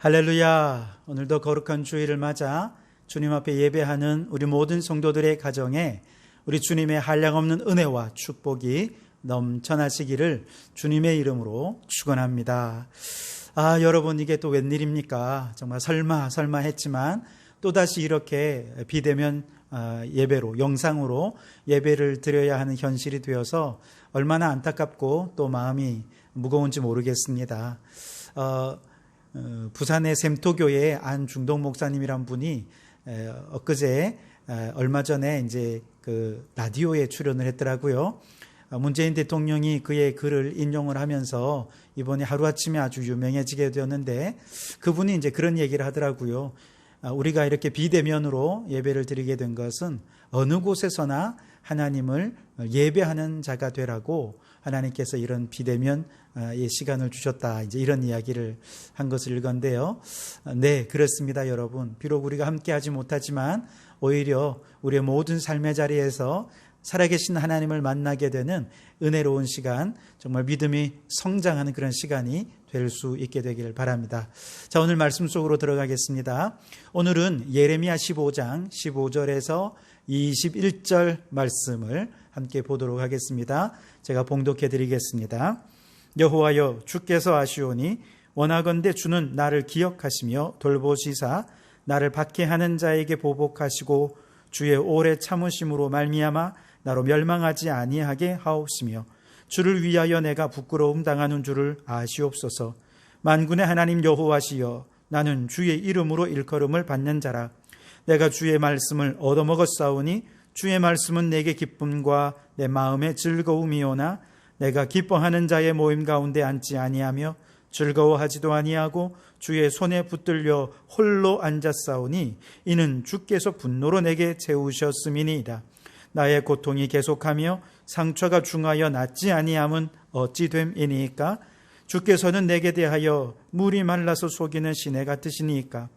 할렐루야. 오늘도 거룩한 주일을 맞아 주님 앞에 예배하는 우리 모든 성도들의 가정에 우리 주님의 한량없는 은혜와 축복이 넘쳐나시기를 주님의 이름으로 축원합니다. 여러분, 이게 또 웬일입니까? 정말 설마 했지만 또다시 이렇게 비대면 예배로, 영상으로 예배를 드려야 하는 현실이 되어서 얼마나 안타깝고 또 마음이 무거운지 모르겠습니다. 부산의 샘토교회의 안중동 목사님이란 분이 엊그제 얼마 전에 이제 그 라디오에 출연을 했더라고요. 문재인 대통령이 그의 글을 인용을 하면서 이번에 하루아침에 아주 유명해지게 되었는데, 그분이 이제 그런 얘기를 하더라고요. 우리가 이렇게 비대면으로 예배를 드리게 된 것은 어느 곳에서나 하나님을 예배하는 자가 되라고 하나님께서 이런 비대면의 시간을 주셨다, 이제 이런 이야기를 한 것을 읽었는데요. 네, 그렇습니다, 여러분. 비록 우리가 함께 하지 못하지만 오히려 우리의 모든 삶의 자리에서 살아계신 하나님을 만나게 되는 은혜로운 시간, 정말 믿음이 성장하는 그런 시간이 될 수 있게 되기를 바랍니다. 자, 오늘 말씀 속으로 들어가겠습니다. 오늘은 예레미야 15장 15절에서 21절 말씀을 함께 보도록 하겠습니다. 제가 봉독해 드리겠습니다. 여호와여, 주께서 아시오니 원하건대 주는 나를 기억하시며 돌보시사 나를 박해하는 자에게 보복하시고 주의 오래 참으심으로 말미암아 나로 멸망하지 아니하게 하옵시며 주를 위하여 내가 부끄러움 당하는 줄을 아시옵소서. 만군의 하나님 여호와시여, 나는 주의 이름으로 일컬음을 받는 자라. 내가 주의 말씀을 얻어먹었사오니 주의 말씀은 내게 기쁨과 내 마음의 즐거움이오나 내가 기뻐하는 자의 모임 가운데 앉지 아니하며 즐거워하지도 아니하고 주의 손에 붙들려 홀로 앉았사오니 이는 주께서 분노로 내게 채우셨음이니이다. 나의 고통이 계속하며 상처가 중하여 낫지 아니함은 어찌 됨이니까? 주께서는 내게 대하여 물이 말라서 속이는 시내 같으시니까?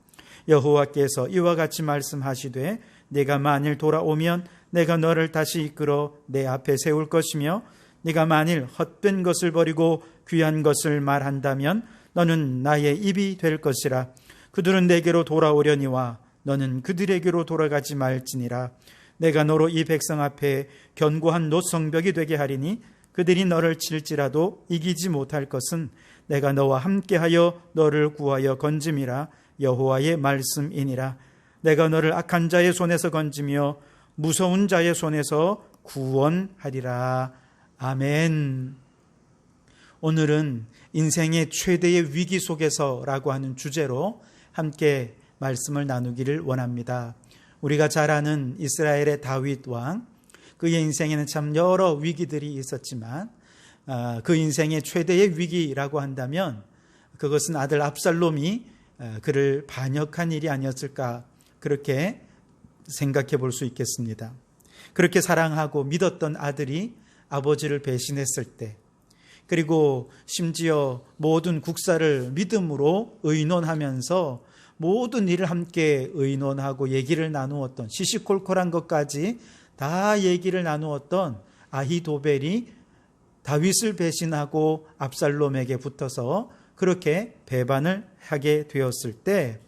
여호와께서 이와 같이 말씀하시되 네가 만일 돌아오면 내가 너를 다시 이끌어 내 앞에 세울 것이며 네가 만일 헛된 것을 버리고 귀한 것을 말한다면 너는 나의 입이 될 것이라. 그들은 내게로 돌아오려니와 너는 그들에게로 돌아가지 말지니라. 내가 너로 이 백성 앞에 견고한 노성벽이 되게 하리니 그들이 너를 칠지라도 이기지 못할 것은 내가 너와 함께하여 너를 구하여 건짐이라. 여호와의 말씀이니라. 내가 너를 악한 자의 손에서 건지며 무서운 자의 손에서 구원하리라. 아멘. 오늘은 인생의 최대의 위기 속에서라고 하는 주제로 함께 말씀을 나누기를 원합니다. 우리가 잘 아는 이스라엘의 다윗 왕, 그의 인생에는 참 여러 위기들이 있었지만 그 인생의 최대의 위기라고 한다면 그것은 아들 압살롬이 그를 반역한 일이 아니었을까, 그렇게 생각해 볼 수 있겠습니다. 그렇게 사랑하고 믿었던 아들이 아버지를 배신했을 때, 그리고 심지어 모든 국사를 믿음으로 의논하면서 모든 일을 함께 의논하고 얘기를 나누었던, 시시콜콜한 것까지 다 얘기를 나누었던 아히도벨이 다윗을 배신하고 압살롬에게 붙어서 그렇게 배반을 하게 되었을 때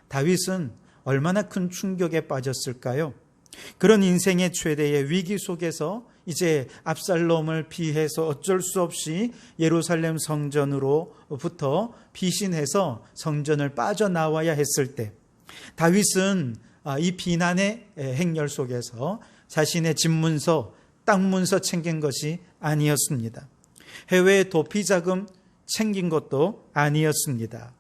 다윗은 얼마나 큰 충격에 빠졌을까요? 그런 인생의 최대의 위기 속에서 이제 압살롬을 피해서 어쩔 수 없이 예루살렘 성전으로부터 피신해서 성전을 빠져나와야 했을 때 다윗은 이 비난의 행렬 속에서 자신의 집 문서, 땅 문서 챙긴 것이 아니었습니다. 해외 도피 자금 챙긴 것도 아니었습니다.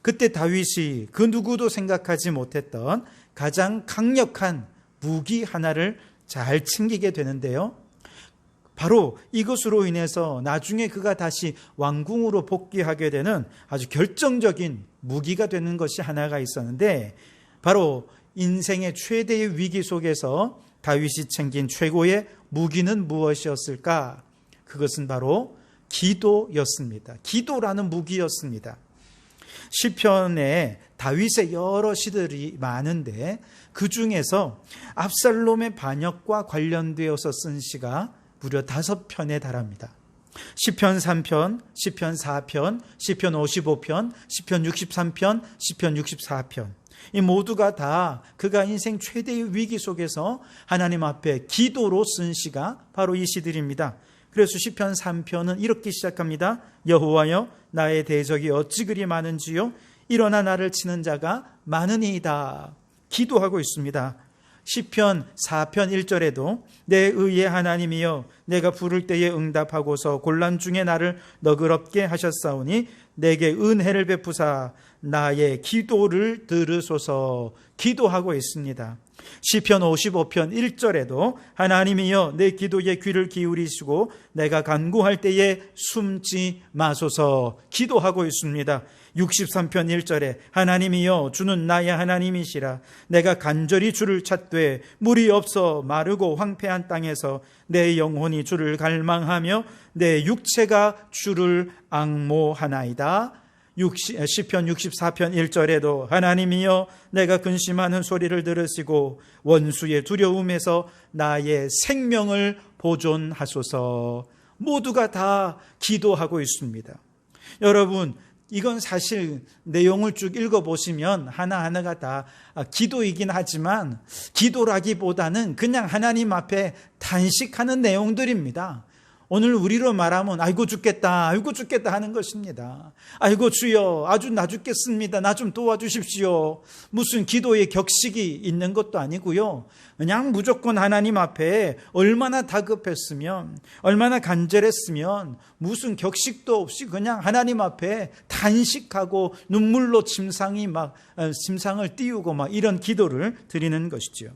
그때 다윗이 그 누구도 생각하지 못했던 가장 강력한 무기 하나를 잘 챙기게 되는데요. 바로 이것으로 인해서 나중에 그가 다시 왕궁으로 복귀하게 되는 아주 결정적인 무기가 되는 것이 하나가 있었는데, 바로 인생의 최대의 위기 속에서 다윗이 챙긴 최고의 무기는 무엇이었을까? 그것은 바로 기도였습니다. 기도라는 무기였습니다. 시편에 다윗의 여러 시들이 많은데 그 중에서 압살롬의 반역과 관련되어서 쓴 시가 무려 5편에 달합니다. 시편 3편, 시편 4편, 시편 55편, 시편 63편, 시편 64편. 이 모두가 다 그가 인생 최대의 위기 속에서 하나님 앞에 기도로 쓴 시가 바로 이 시들입니다. 그래서 시편 3편은 이렇게 시작합니다. 여호와여, 나의 대적이 어찌 그리 많은지요? 일어나 나를 치는 자가 많으니이다. 기도하고 있습니다. 시편 4편 1절에도 내 의의 하나님이여, 내가 부를 때에 응답하고서 곤란 중에 나를 너그럽게 하셨사오니 내게 은혜를 베푸사 나의 기도를 들으소서. 기도하고 있습니다. 시편 55편 1절에도 하나님이여, 내 기도에 귀를 기울이시고 내가 간구할 때에 숨지 마소서. 기도하고 있습니다. 63편 1절에 하나님이여, 주는 나의 하나님이시라. 내가 간절히 주를 찾되 물이 없어 마르고 황폐한 땅에서 내 영혼이 주를 갈망하며 내 육체가 주를 앙모하나이다. 시편 64편 1절에도 하나님이여, 내가 근심하는 소리를 들으시고 원수의 두려움에서 나의 생명을 보존하소서. 모두가 다 기도하고 있습니다. 여러분, 이건 사실 내용을 쭉 읽어보시면 하나하나가 다 기도이긴 하지만 기도라기보다는 그냥 하나님 앞에 단식하는 내용들입니다. 오늘 우리로 말하면 아이고 죽겠다 하는 것입니다. 아이고 주여, 아주 나 죽겠습니다. 나 좀 도와주십시오. 무슨 기도의 격식이 있는 것도 아니고요. 그냥 무조건 하나님 앞에 얼마나 다급했으면, 얼마나 간절했으면 무슨 격식도 없이 그냥 하나님 앞에 단식하고 눈물로 침상을 띄우고 이런 기도를 드리는 것이죠.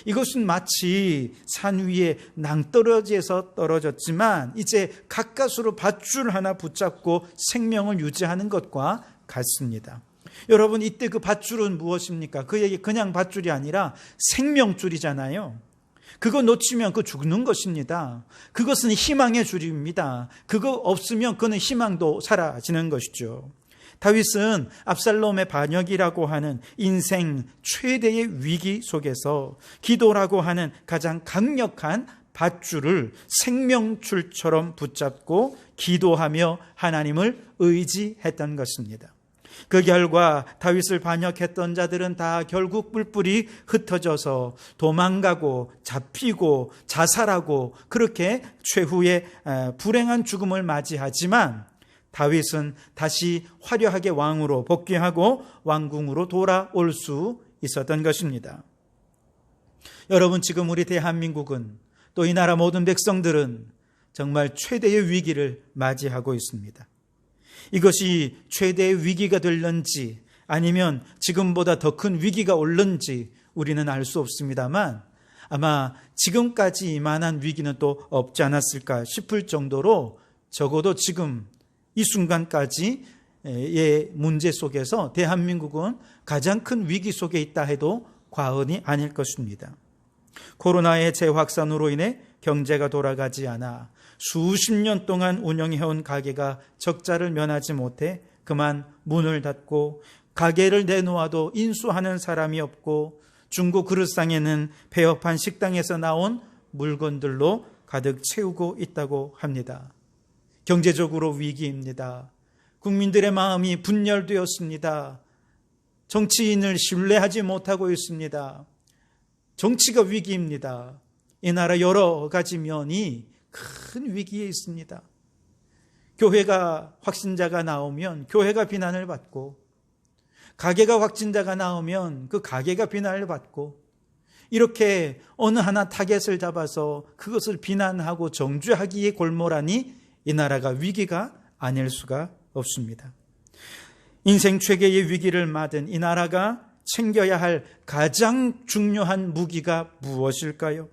이것은 마치 산 위에 낭떠러지에서 떨어졌지만 이제 가까스로 밧줄 하나 붙잡고 생명을 유지하는 것과 같습니다. 여러분, 이때 그 밧줄은 무엇입니까? 그에게 그냥 밧줄이 아니라 생명줄이잖아요. 그거 놓치면 그 죽는 것입니다. 그것은 희망의 줄입니다. 그거 없으면 그는 희망도 사라지는 것이죠. 다윗은 압살롬의 반역이라고 하는 인생 최대의 위기 속에서 기도라고 하는 가장 강력한 밧줄을 생명줄처럼 붙잡고 기도하며 하나님을 의지했던 것입니다. 그 결과 다윗을 반역했던 자들은 다 결국 뿔뿔이 흩어져서 도망가고 잡히고 자살하고 그렇게 최후의 불행한 죽음을 맞이하지만 다윗은 다시 화려하게 왕으로 복귀하고 왕궁으로 돌아올 수 있었던 것입니다. 여러분, 지금 우리 대한민국은 또 이 나라 모든 백성들은 정말 최대의 위기를 맞이하고 있습니다. 이것이 최대의 위기가 될는지 아니면 지금보다 더 큰 위기가 올는지 우리는 알 수 없습니다만 아마 지금까지 이만한 위기는 또 없지 않았을까 싶을 정도로 적어도 지금 이 순간까지의 문제 속에서 대한민국은 가장 큰 위기 속에 있다 해도 과언이 아닐 것입니다. 코로나의 재확산으로 인해 경제가 돌아가지 않아 수십 년 동안 운영해온 가게가 적자를 면하지 못해 그만 문을 닫고 가게를 내놓아도 인수하는 사람이 없고 중고 그릇상에는 폐업한 식당에서 나온 물건들로 가득 채우고 있다고 합니다. 경제적으로 위기입니다. 국민들의 마음이 분열되었습니다. 정치인을 신뢰하지 못하고 있습니다. 정치가 위기입니다. 이 나라 여러 가지 면이 큰 위기에 있습니다. 교회가 확진자가 나오면 교회가 비난을 받고, 가게가 확진자가 나오면 그 가게가 비난을 받고, 이렇게 어느 하나 타겟을 잡아서 그것을 비난하고 정죄하기에 골몰하니 이 나라가 위기가 아닐 수가 없습니다. 인생 최대의 위기를 맞은 이 나라가 챙겨야 할 가장 중요한 무기가 무엇일까요?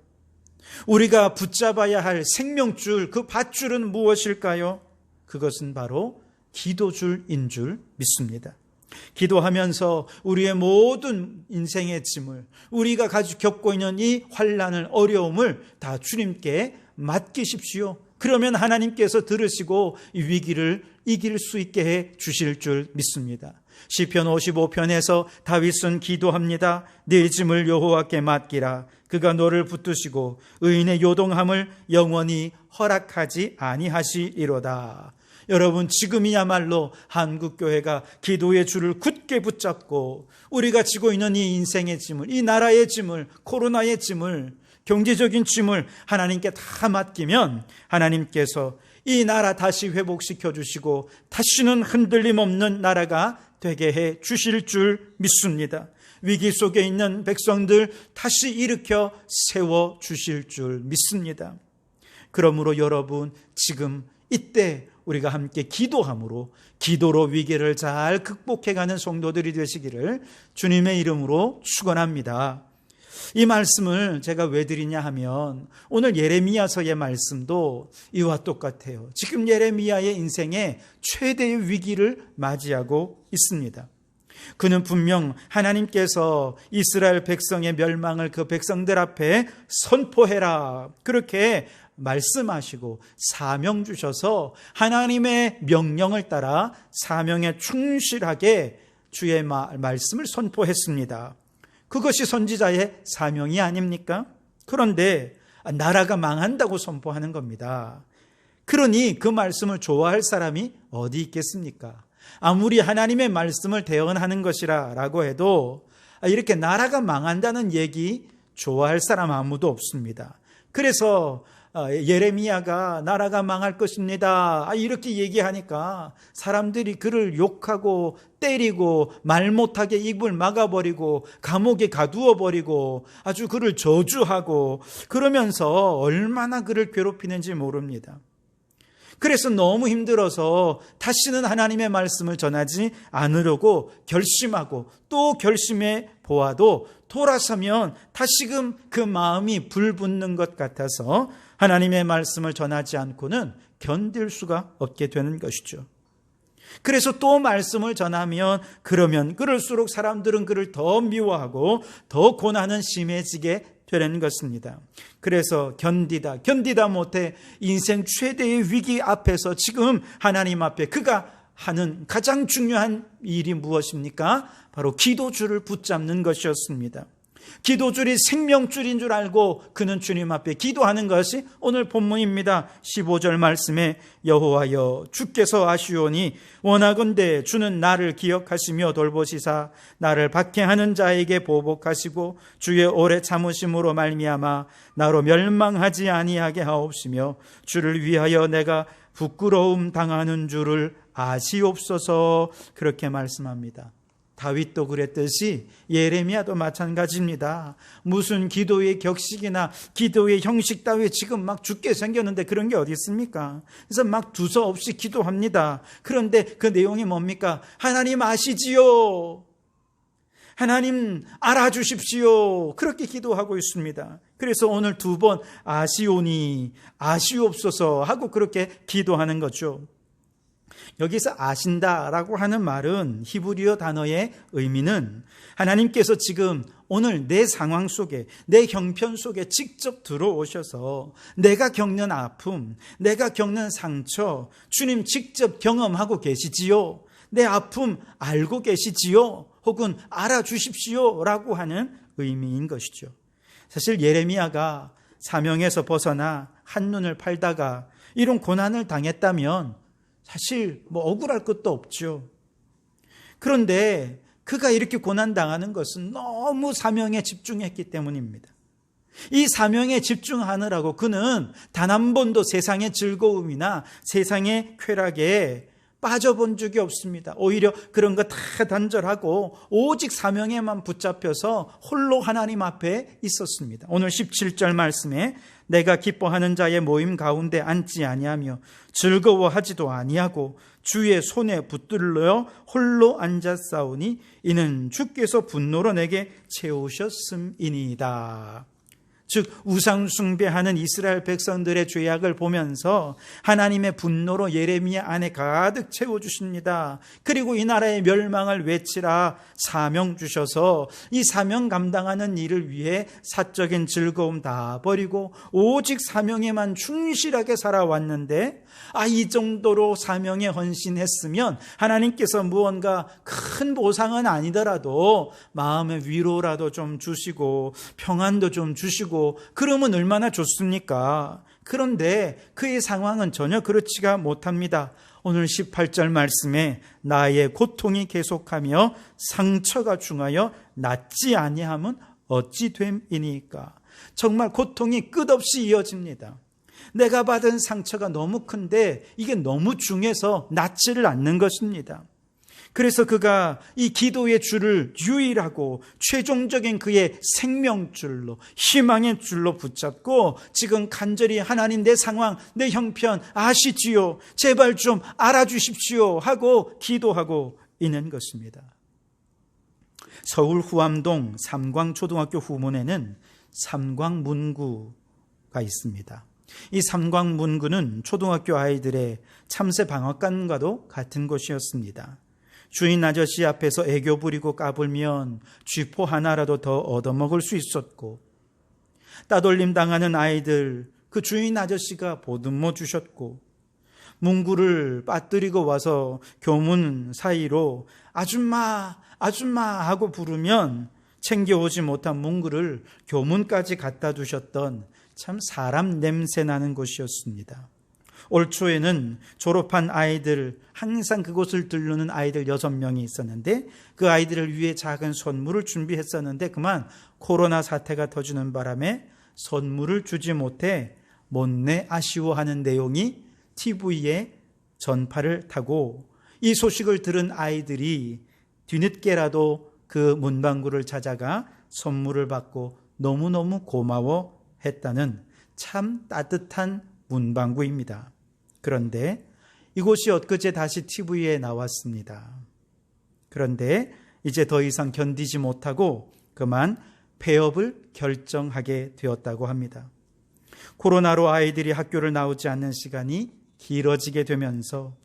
우리가 붙잡아야 할 생명줄, 그 밧줄은 무엇일까요? 그것은 바로 기도줄인 줄 믿습니다. 기도하면서 우리의 모든 인생의 짐을, 우리가 겪고 있는 이 환난을, 어려움을 다 주님께 맡기십시오. 그러면 하나님께서 들으시고 이 위기를 이길 수 있게 해 주실 줄 믿습니다. 시편 55편에서 다윗은 기도합니다. 네 짐을 여호와께 맡기라. 그가 너를 붙드시고 의인의 요동함을 영원히 허락하지 아니하시리로다. 여러분, 지금이야말로 한국교회가 기도의 줄을 굳게 붙잡고 우리가 지고 있는 이 인생의 짐을, 이 나라의 짐을, 코로나의 짐을, 경제적인 짐을 하나님께 다 맡기면 하나님께서 이 나라 다시 회복시켜 주시고 다시는 흔들림 없는 나라가 되게 해 주실 줄 믿습니다. 위기 속에 있는 백성들 다시 일으켜 세워 주실 줄 믿습니다. 그러므로 여러분, 지금 이때 우리가 함께 기도함으로, 기도로 위기를 잘 극복해가는 성도들이 되시기를 주님의 이름으로 축원합니다. 이 말씀을 제가 왜 드리냐 하면 오늘 예레미야서의 말씀도 이와 똑같아요. 지금 예레미야의 인생에 최대의 위기를 맞이하고 있습니다. 그는 분명 하나님께서 이스라엘 백성의 멸망을 그 백성들 앞에 선포해라, 그렇게 말씀하시고 사명 주셔서 하나님의 명령을 따라 사명에 충실하게 주의 말씀을 선포했습니다. 그것이 선지자의 사명이 아닙니까? 그런데 나라가 망한다고 선포하는 겁니다. 그러니 그 말씀을 좋아할 사람이 어디 있겠습니까? 아무리 하나님의 말씀을 대언하는 것이라고 해도 이렇게 나라가 망한다는 얘기 좋아할 사람 아무도 없습니다. 그래서 예레미야가 나라가 망할 것입니다, 이렇게 얘기하니까 사람들이 그를 욕하고 때리고 말 못하게 입을 막아버리고 감옥에 가두어버리고 아주 그를 저주하고 그러면서 얼마나 그를 괴롭히는지 모릅니다. 그래서 너무 힘들어서 다시는 하나님의 말씀을 전하지 않으려고 결심하고 또 결심해 보아도 돌아서면 다시금 그 마음이 불붙는 것 같아서 하나님의 말씀을 전하지 않고는 견딜 수가 없게 되는 것이죠. 그래서 또 말씀을 전하면 그러면 그럴수록 사람들은 그를 더 미워하고 더 고난은 심해지게 되는 것입니다. 그래서 견디다 못해 인생 최대의 위기 앞에서 지금 하나님 앞에 그가 하는 가장 중요한 일이 무엇입니까? 바로 기도줄을 붙잡는 것이었습니다. 기도줄이 생명줄인 줄 알고 그는 주님 앞에 기도하는 것이 오늘 본문입니다. 15절 말씀에 여호와여 주께서 아시오니 원하건대 주는 나를 기억하시며 돌보시사 나를 박해하는 자에게 보복하시고 주의 오래 참으심으로 말미암아 나로 멸망하지 아니하게 하옵시며 주를 위하여 내가 부끄러움 당하는 줄을 아시옵소서. 그렇게 말씀합니다. 다윗도 그랬듯이 예레미야도 마찬가지입니다. 무슨 기도의 격식이나 기도의 형식 따위 지금 막 죽게 생겼는데 그런 게 어디 있습니까? 그래서 막 두서없이 기도합니다. 그런데 그 내용이 뭡니까? 하나님 아시지요, 하나님 알아주십시오, 그렇게 기도하고 있습니다. 그래서 오늘 2번 아시오니 아시옵소서 하고 그렇게 기도하는 거죠. 여기서 아신다라고 하는 말은 히브리어 단어의 의미는 하나님께서 지금 오늘 내 상황 속에, 내 형편 속에 직접 들어오셔서 내가 겪는 아픔, 내가 겪는 상처, 주님 직접 경험하고 계시지요, 내 아픔 알고 계시지요, 혹은 알아주십시오 라고 하는 의미인 것이죠. 사실 예레미야가 사명에서 벗어나 한눈을 팔다가 이런 고난을 당했다면 사실 억울할 것도 없죠. 그런데 그가 이렇게 고난당하는 것은 너무 사명에 집중했기 때문입니다. 이 사명에 집중하느라고 그는 단 한 번도 세상의 즐거움이나 세상의 쾌락에 빠져본 적이 없습니다. 오히려 그런 거 다 단절하고 오직 사명에만 붙잡혀서 홀로 하나님 앞에 있었습니다. 오늘 17절 말씀에 내가 기뻐하는 자의 모임 가운데 앉지 아니하며 즐거워하지도 아니하고 주의 손에 붙들려 홀로 앉았사오니 이는 주께서 분노로 내게 채우셨음이니이다. 즉 우상 숭배하는 이스라엘 백성들의 죄악을 보면서 하나님의 분노로 예레미야 안에 가득 채워주십니다. 그리고 이 나라의 멸망을 외치라 사명 주셔서 이 사명 감당하는 일을 위해 사적인 즐거움 다 버리고 오직 사명에만 충실하게 살아왔는데 이 정도로 사명에 헌신했으면 하나님께서 무언가 큰 보상은 아니더라도 마음의 위로라도 좀 주시고 평안도 좀 주시고 그러면 얼마나 좋습니까? 그런데 그의 상황은 전혀 그렇지가 못합니다. 오늘 18절 말씀에 나의 고통이 계속하며 상처가 중하여 낫지 아니함은 어찌 됨이니까. 정말 고통이 끝없이 이어집니다. 내가 받은 상처가 너무 큰데 이게 너무 중해서 낫지를 않는 것입니다. 그래서 그가 이 기도의 줄을 유일하고 최종적인 그의 생명줄로, 희망의 줄로 붙잡고 지금 간절히 하나님 내 상황, 내 형편 아시지요? 제발 좀 알아주십시오 하고 기도하고 있는 것입니다. 서울 후암동 삼광초등학교 후문에는 삼광문구가 있습니다. 이 삼광문구는 초등학교 아이들의 참새 방앗간과도 같은 곳이었습니다. 주인 아저씨 앞에서 애교 부리고 까불면 쥐포 하나라도 더 얻어먹을 수 있었고, 따돌림 당하는 아이들 그 주인 아저씨가 보듬어 주셨고, 문구를 빠뜨리고 와서 교문 사이로 아줌마 아줌마 하고 부르면 챙겨오지 못한 문구를 교문까지 갖다 두셨던 참 사람 냄새 나는 곳이었습니다. 올 초에는 졸업한 아이들, 항상 그곳을 들르는 아이들 6명이 있었는데 그 아이들을 위해 작은 선물을 준비했었는데 그만 코로나 사태가 터지는 바람에 선물을 주지 못해 못내 아쉬워하는 내용이 TV에 전파를 타고 이 소식을 들은 아이들이 뒤늦게라도 그 문방구를 찾아가 선물을 받고 너무너무 고마워했다는 참 따뜻한 문방구입니다. 그런데 이곳이 엊그제 다시 TV에 나왔습니다. 그런데 이제 더 이상 견디지 못하고 그만 폐업을 결정하게 되었다고 합니다. 코로나로 아이들이 학교를 나오지 않는 시간이 길어지게 되면서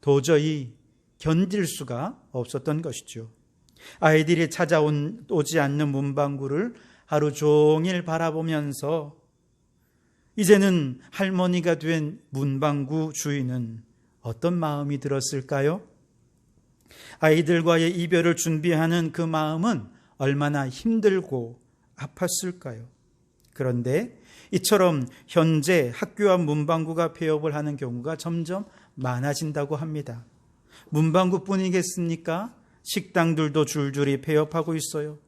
도저히 견딜 수가 없었던 것이죠. 아이들이 찾아오지 않는 문방구를 하루 종일 바라보면서 이제는 할머니가 된 문방구 주인은 어떤 마음이 들었을까요? 아이들과의 이별을 준비하는 그 마음은 얼마나 힘들고 아팠을까요? 그런데 이처럼 현재 학교 앞 문방구가 폐업을 하는 경우가 점점 많아진다고 합니다. 문방구뿐이겠습니까? 식당들도 줄줄이 폐업하고 있어요.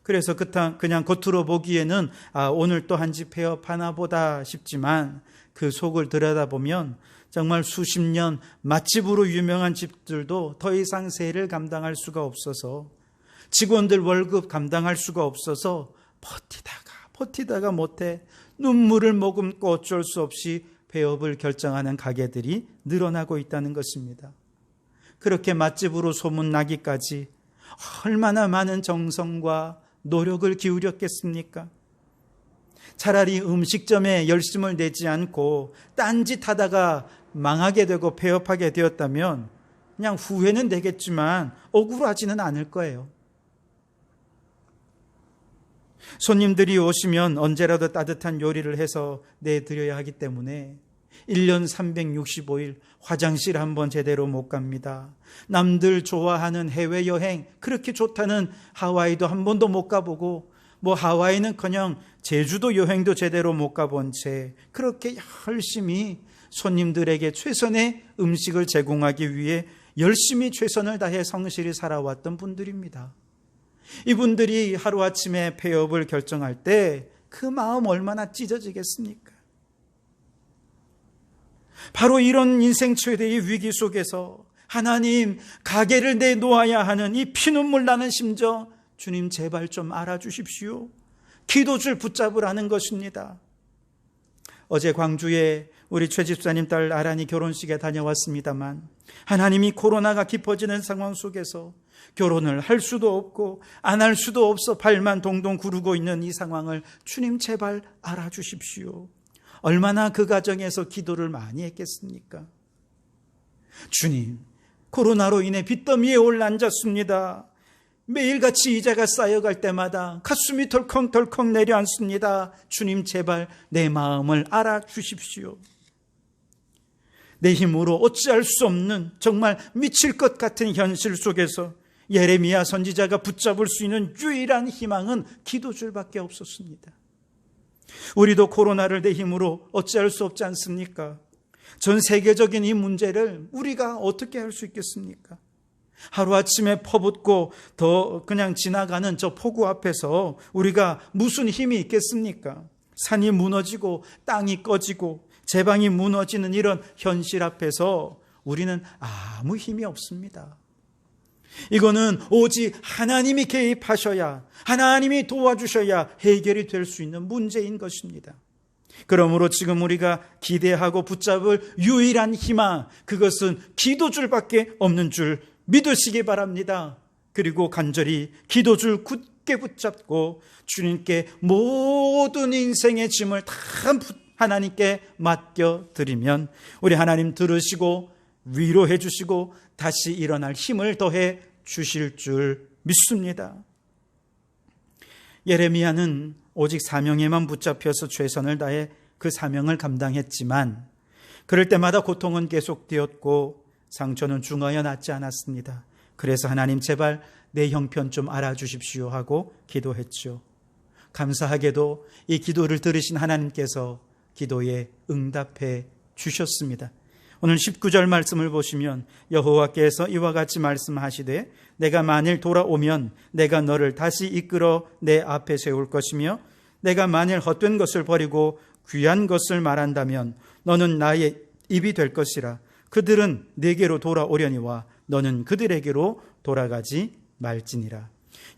그래서 그냥 겉으로 보기에는 오늘 또 한 집 폐업하나 보다 싶지만 그 속을 들여다보면 정말 수십 년 맛집으로 유명한 집들도 더 이상 세를 감당할 수가 없어서 직원들 월급 감당할 수가 없어서 버티다가 못해 눈물을 머금고 어쩔 수 없이 폐업을 결정하는 가게들이 늘어나고 있다는 것입니다. 그렇게 맛집으로 소문나기까지 얼마나 많은 정성과 노력을 기울였겠습니까? 차라리 음식점에 열심을 내지 않고 딴짓하다가 망하게 되고 폐업하게 되었다면 그냥 후회는 되겠지만 억울하지는 않을 거예요. 손님들이 오시면 언제라도 따뜻한 요리를 해서 내드려야 하기 때문에 1년 365일 화장실 한번 제대로 못 갑니다. 남들 좋아하는 해외여행, 그렇게 좋다는 하와이도 한 번도 못 가보고 하와이는커녕 제주도 여행도 제대로 못 가본 채 그렇게 열심히 손님들에게 최선의 음식을 제공하기 위해 열심히 최선을 다해 성실히 살아왔던 분들입니다. 이분들이 하루아침에 폐업을 결정할 때 그 마음 얼마나 찢어지겠습니까? 바로 이런 인생 최대의 위기 속에서 하나님 가게를 내놓아야 하는 이 피눈물 나는 심정, 주님 제발 좀 알아주십시오. 기도줄 붙잡으라는 것입니다. 어제 광주에 우리 최 집사님 딸 아란이 결혼식에 다녀왔습니다만 하나님이 코로나가 깊어지는 상황 속에서 결혼을 할 수도 없고 안 할 수도 없어 발만 동동 구르고 있는 이 상황을 주님 제발 알아주십시오. 얼마나 그 가정에서 기도를 많이 했겠습니까? 주님, 코로나로 인해 빚더미에 올라앉았습니다. 매일같이 이자가 쌓여갈 때마다 가슴이 덜컹덜컹 내려앉습니다. 주님 제발 내 마음을 알아주십시오. 내 힘으로 어찌할 수 없는 정말 미칠 것 같은 현실 속에서 예레미야 선지자가 붙잡을 수 있는 유일한 희망은 기도줄밖에 없었습니다. 우리도 코로나를 내 힘으로 어찌할 수 없지 않습니까? 전 세계적인 이 문제를 우리가 어떻게 할 수 있겠습니까? 하루아침에 퍼붓고 더 그냥 지나가는 저 폭우 앞에서 우리가 무슨 힘이 있겠습니까? 산이 무너지고 땅이 꺼지고 제방이 무너지는 이런 현실 앞에서 우리는 아무 힘이 없습니다. 이거는 오직 하나님이 개입하셔야, 하나님이 도와주셔야 해결이 될 수 있는 문제인 것입니다. 그러므로 지금 우리가 기대하고 붙잡을 유일한 희망, 그것은 기도줄밖에 없는 줄 믿으시기 바랍니다. 그리고 간절히 기도줄 굳게 붙잡고 주님께 모든 인생의 짐을 다 하나님께 맡겨드리면 우리 하나님 들으시고 위로해 주시고 다시 일어날 힘을 더해 주실 줄 믿습니다. 예레미야는 오직 사명에만 붙잡혀서 최선을 다해 그 사명을 감당했지만 그럴 때마다 고통은 계속되었고 상처는 중하여 낫지 않았습니다. 그래서 하나님 제발 내 형편 좀 알아주십시오 하고 기도했죠. 감사하게도 이 기도를 들으신 하나님께서 기도에 응답해 주셨습니다. 오늘 19절 말씀을 보시면 여호와께서 이와 같이 말씀하시되 내가 만일 돌아오면 내가 너를 다시 이끌어 내 앞에 세울 것이며 내가 만일 헛된 것을 버리고 귀한 것을 말한다면 너는 나의 입이 될 것이라. 그들은 내게로 돌아오려니와 너는 그들에게로 돌아가지 말지니라.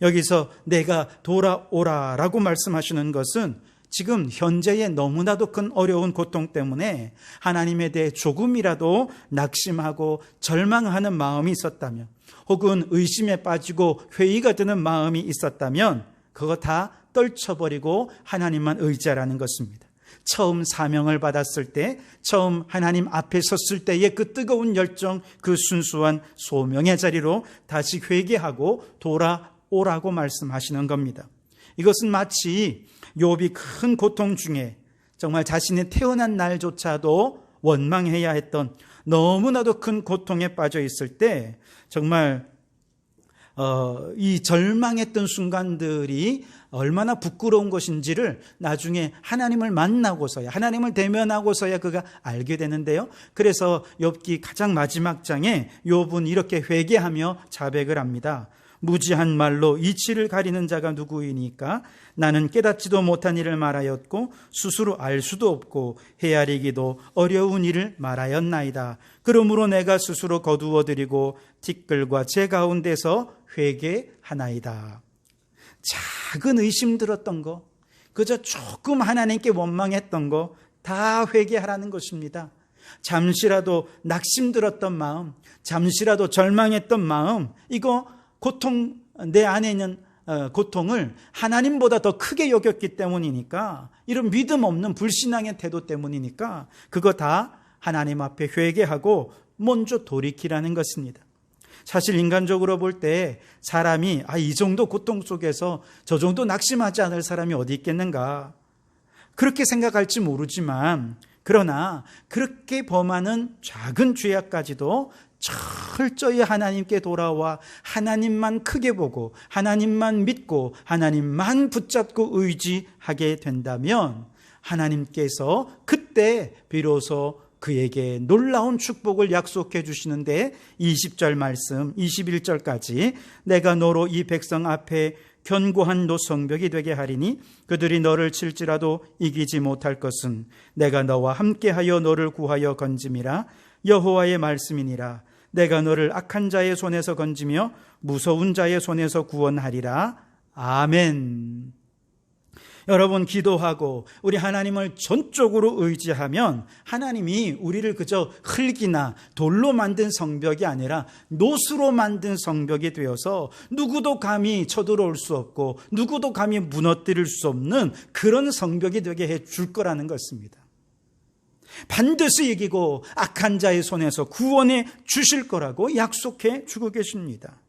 여기서 내가 돌아오라라고 말씀하시는 것은 지금 현재의 너무나도 큰 어려운 고통 때문에 하나님에 대해 조금이라도 낙심하고 절망하는 마음이 있었다면 혹은 의심에 빠지고 회의가 드는 마음이 있었다면 그거 다 떨쳐버리고 하나님만 의지하라는 것입니다. 처음 사명을 받았을 때, 처음 하나님 앞에 섰을 때의 그 뜨거운 열정, 그 순수한 소명의 자리로 다시 회개하고 돌아오라고 말씀하시는 겁니다. 이것은 마치 욥이 큰 고통 중에 정말 자신이 태어난 날조차도 원망해야 했던 너무나도 큰 고통에 빠져 있을 때 정말 이 절망했던 순간들이 얼마나 부끄러운 것인지를 나중에 하나님을 만나고서야, 하나님을 대면하고서야 그가 알게 되는데요. 그래서 욥기 가장 마지막 장에 욥은 이렇게 회개하며 자백을 합니다. 무지한 말로 이치를 가리는 자가 누구이니까 나는 깨닫지도 못한 일을 말하였고 스스로 알 수도 없고 헤아리기도 어려운 일을 말하였나이다. 그러므로 내가 스스로 거두어드리고 티끌과 제 가운데서 회개하나이다. 작은 의심 들었던 거, 그저 조금 하나님께 원망했던 거 다 회개하라는 것입니다. 잠시라도 낙심 들었던 마음, 잠시라도 절망했던 마음, 이거 고통, 내 안에 있는 고통을 하나님보다 더 크게 여겼기 때문이니까, 이런 믿음 없는 불신앙의 태도 때문이니까 그거 다 하나님 앞에 회개하고 먼저 돌이키라는 것입니다. 사실 인간적으로 볼 때 사람이 이 정도 고통 속에서 저 정도 낙심하지 않을 사람이 어디 있겠는가, 그렇게 생각할지 모르지만, 그러나 그렇게 범하는 작은 죄악까지도 철저히 하나님께 돌아와 하나님만 크게 보고 하나님만 믿고 하나님만 붙잡고 의지하게 된다면 하나님께서 그때 비로소 그에게 놀라운 축복을 약속해 주시는데 20절 말씀 21절까지 내가 너로 이 백성 앞에 견고한 노성벽이 되게 하리니 그들이 너를 칠지라도 이기지 못할 것은 내가 너와 함께하여 너를 구하여 건짐이라. 여호와의 말씀이니라. 내가 너를 악한 자의 손에서 건지며 무서운 자의 손에서 구원하리라. 아멘. 여러분, 기도하고 우리 하나님을 전적으로 의지하면 하나님이 우리를 그저 흙이나 돌로 만든 성벽이 아니라 노수로 만든 성벽이 되어서 누구도 감히 쳐들어올 수 없고 누구도 감히 무너뜨릴 수 없는 그런 성벽이 되게 해줄 거라는 것입니다. 반드시 이기고 악한 자의 손에서 구원해 주실 거라고 약속해 주고 계십니다.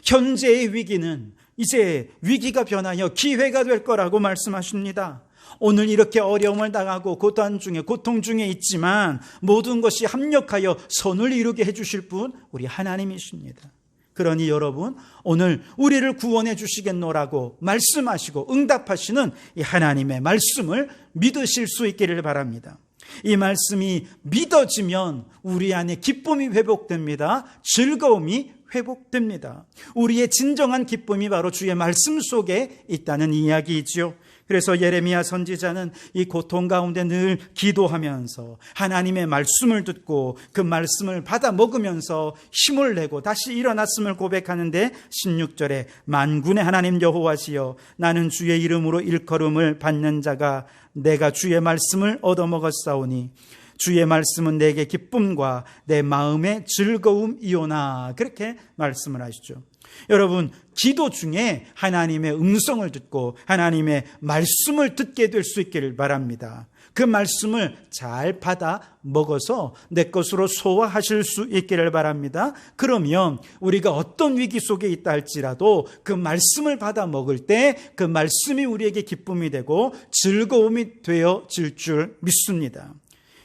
현재의 위기는 이제 위기가 변하여 기회가 될 거라고 말씀하십니다. 오늘 이렇게 어려움을 당하고 고통 중에 있지만 모든 것이 합력하여 선을 이루게 해주실 분 우리 하나님이십니다. 그러니 여러분, 오늘 우리를 구원해 주시겠노라고 말씀하시고 응답하시는 이 하나님의 말씀을 믿으실 수 있기를 바랍니다. 이 말씀이 믿어지면 우리 안에 기쁨이 회복됩니다. 즐거움이 회복됩니다. 우리의 진정한 기쁨이 바로 주의 말씀 속에 있다는 이야기이지요. 그래서 예레미야 선지자는 이 고통 가운데 늘 기도하면서 하나님의 말씀을 듣고 그 말씀을 받아 먹으면서 힘을 내고 다시 일어났음을 고백하는데 16절에 만군의 하나님 여호와시여 나는 주의 이름으로 일컬음을 받는 자가 내가 주의 말씀을 얻어먹었사오니 주의 말씀은 내게 기쁨과 내 마음의 즐거움이오나 그렇게 말씀을 하시죠. 여러분, 기도 중에 하나님의 음성을 듣고 하나님의 말씀을 듣게 될 수 있기를 바랍니다. 그 말씀을 잘 받아 먹어서 내 것으로 소화하실 수 있기를 바랍니다. 그러면 우리가 어떤 위기 속에 있다 할지라도 그 말씀을 받아 먹을 때 그 말씀이 우리에게 기쁨이 되고 즐거움이 되어질 줄 믿습니다.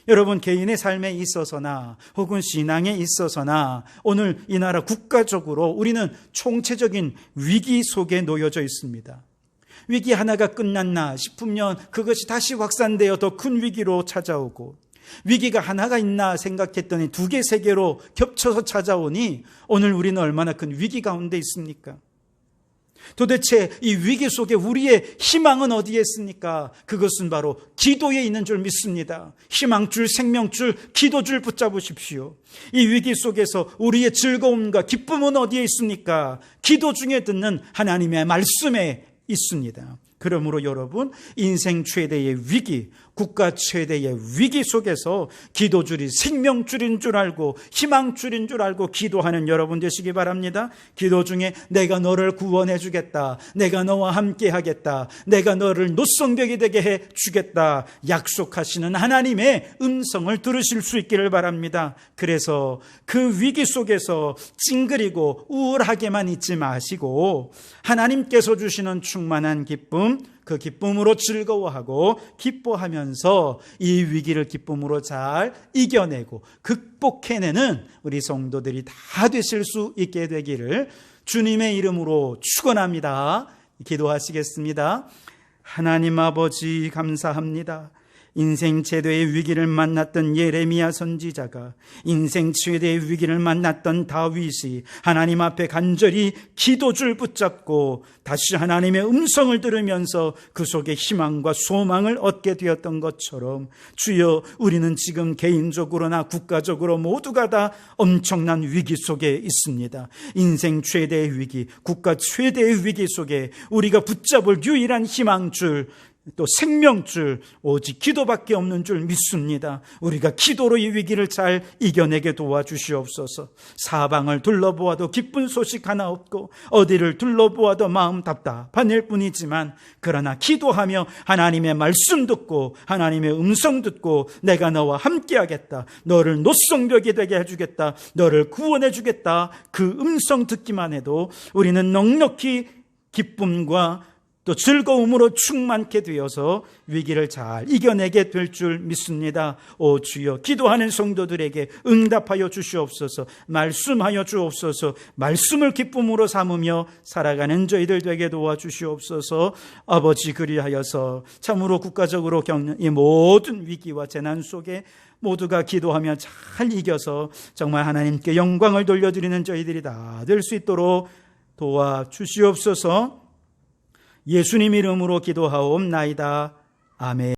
여러분, 개인의 삶에 있어서나 혹은 신앙에 있어서나 오늘 이 나라 국가적으로 우리는 총체적인 위기 속에 놓여져 있습니다. 위기 하나가 끝났나 싶으면 그것이 다시 확산되어 더 큰 위기로 찾아오고, 위기가 하나가 있나 생각했더니 2개, 3개로 겹쳐서 찾아오니 오늘 우리는 얼마나 큰 위기 가운데 있습니까? 도대체 이 위기 속에 우리의 희망은 어디에 있습니까? 그것은 바로 기도에 있는 줄 믿습니다. 희망줄, 생명줄, 기도줄 붙잡으십시오. 이 위기 속에서 우리의 즐거움과 기쁨은 어디에 있습니까? 기도 중에 듣는 하나님의 말씀에 있습니다. 그러므로 여러분, 인생 최대의 위기, 국가 최대의 위기 속에서 기도줄이 생명줄인 줄 알고 희망줄인 줄 알고 기도하는 여러분 되시기 바랍니다. 기도 중에 내가 너를 구원해 주겠다, 내가 너와 함께 하겠다, 내가 너를 노성벽이 되게 해 주겠다 약속하시는 하나님의 음성을 들으실 수 있기를 바랍니다. 그래서 그 위기 속에서 찡그리고 우울하게만 있지 마시고 하나님께서 주시는 충만한 기쁨, 그 기쁨으로 즐거워하고 기뻐하면서 이 위기를 기쁨으로 잘 이겨내고 극복해내는 우리 성도들이 다 되실 수 있게 되기를 주님의 이름으로 축원합니다. 기도하시겠습니다. 하나님 아버지, 감사합니다. 인생 최대의 위기를 만났던 예레미야 선지자가, 인생 최대의 위기를 만났던 다윗이 하나님 앞에 간절히 기도줄 붙잡고 다시 하나님의 음성을 들으면서 그 속에 희망과 소망을 얻게 되었던 것처럼, 주여, 우리는 지금 개인적으로나 국가적으로 모두가 다 엄청난 위기 속에 있습니다. 인생 최대의 위기, 국가 최대의 위기 속에 우리가 붙잡을 유일한 희망줄, 또 생명줄, 오직 기도밖에 없는 줄 믿습니다. 우리가 기도로 이 위기를 잘 이겨내게 도와주시옵소서. 사방을 둘러보아도 기쁜 소식 하나 없고 어디를 둘러보아도 마음 답답할 뿐이지만, 그러나 기도하며 하나님의 말씀 듣고 하나님의 음성 듣고 내가 너와 함께하겠다, 너를 노성벽이 되게 해주겠다, 너를 구원해 주겠다, 그 음성 듣기만 해도 우리는 넉넉히 기쁨과 또 즐거움으로 충만케 되어서 위기를 잘 이겨내게 될 줄 믿습니다. 오 주여, 기도하는 성도들에게 응답하여 주시옵소서. 말씀하여 주옵소서. 말씀을 기쁨으로 삼으며 살아가는 저희들 되게 도와주시옵소서. 아버지, 그리하여서 참으로 국가적으로 겪는 이 모든 위기와 재난 속에 모두가 기도하며 잘 이겨서 정말 하나님께 영광을 돌려드리는 저희들이 다 될 수 있도록 도와주시옵소서. 예수님 이름으로 기도하옵나이다. 아멘.